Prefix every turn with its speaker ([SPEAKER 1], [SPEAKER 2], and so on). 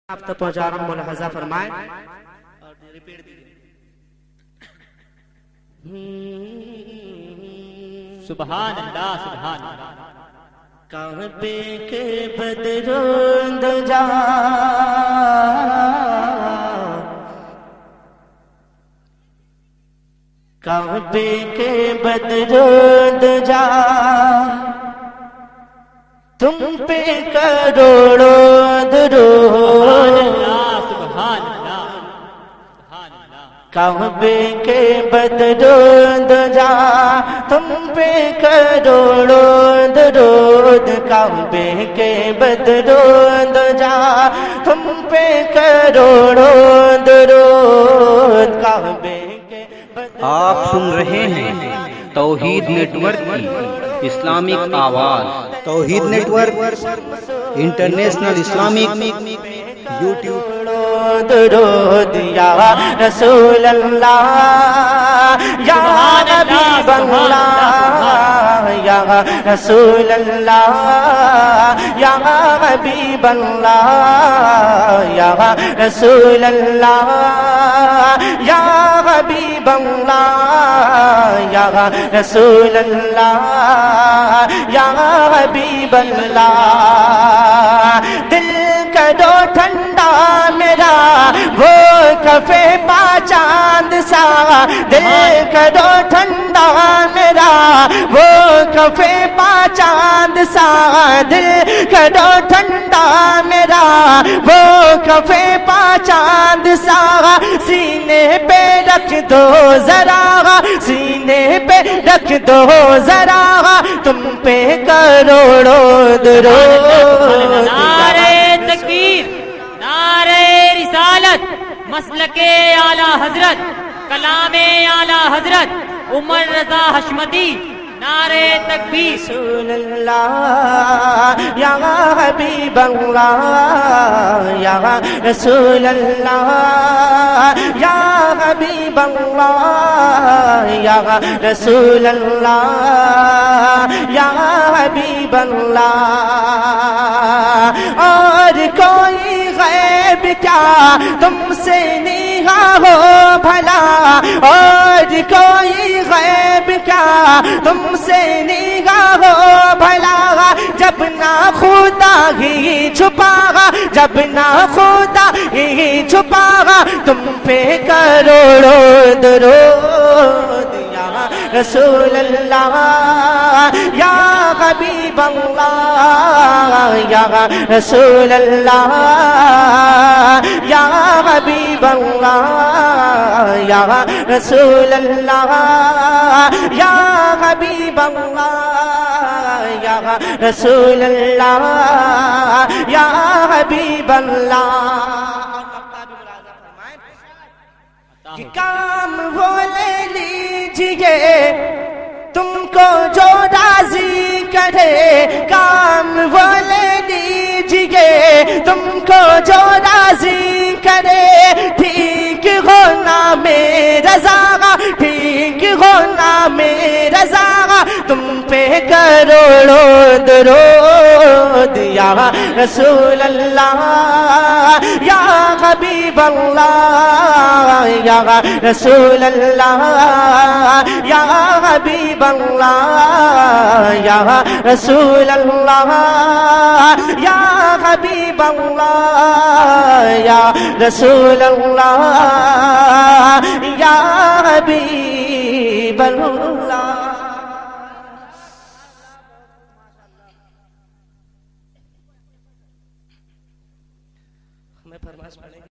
[SPEAKER 1] آپ تک پہنچا رہا ہوں، ملاحظہ فرمائیں اور ریپیٹ دیجیے۔
[SPEAKER 2] سبحان اللہ سبحان اللہ۔
[SPEAKER 1] کعبے کے بدروند جا کعبے کے بدروند جا تم پہ کروڑوں درود۔
[SPEAKER 2] سبحان اللہ سبحان اللہ۔
[SPEAKER 1] کعبے کے بدروند جا تم پہ کروڑوں درود، کعبے کے بدروند جا تم پہ کروڑوں درود، کعبے کے
[SPEAKER 3] آپ سن رہے ہیں توحید نیٹ ورک کی اسلامک آواز۔ Tawheed network international Islamic YouTube.
[SPEAKER 1] درود یا رسول اللہ یا حبیب اللہ یا رسول اللہ یا حبیب اللہ یا رسول اللہ یا حبیب اللہ یا رسول اللہ یا حبیب اللہ۔ دل کرو ٹھنڈا میرا وہ کفے پا چاند سا، دل کرو ٹھنڈا میرا وہ کفے پا چاند سا، دل کرو ٹھنڈا میرا وہ کفے پا چاند سا، سینے پہ رکھ دو ذرا، سینے پہ رکھ دو ذرا، تم پہ کروڑوں درود۔
[SPEAKER 2] نعرہ تکبیر، نعرہ رسالت، مسلک اعلی حضرت، کلام اعلی حضرت عمر رضا حشمتی، نعرہ تکبیر۔
[SPEAKER 1] رسول اللہ یا حبیب اللہ یا رسول اللہ یا حبیب اللہ یا رسول اللہ یا حبیب اللہ۔ اور کوئی غیب کیا تم سے نیہا ہو بھلا، اور کوئی غیب کیا تم سے نیہا ہو بھلا، جب نہ خدا ہی چھپا گا، جب نہ خدا ہی چھپا گا، تم پہ کروڑوں درود یا رسول اللہ یا حبیب اللہ یا رسول اللہ یا حبیب اللہ یا رسول اللہ یا حبیب اللہ یا رسول اللہ یا حبیب اللہ۔ کہ کام وہ لے لیجئے تم کو جو راضی کرے، کام وہ لے لیجئے تم کو جو راضی کرے، ٹھیک ہونا میرا رضا، ٹھیک ہونا میرا رضا، تم پہ کروڑوں درود یا رسول اللہ یا حبیب اللہ یا رسول اللہ یا حبیب اللہ یا رسول اللہ یا حبیب اللہ یا رسول اللہ یا حبیب اللہ۔ ہمیں فرمائش پڑھیں گے۔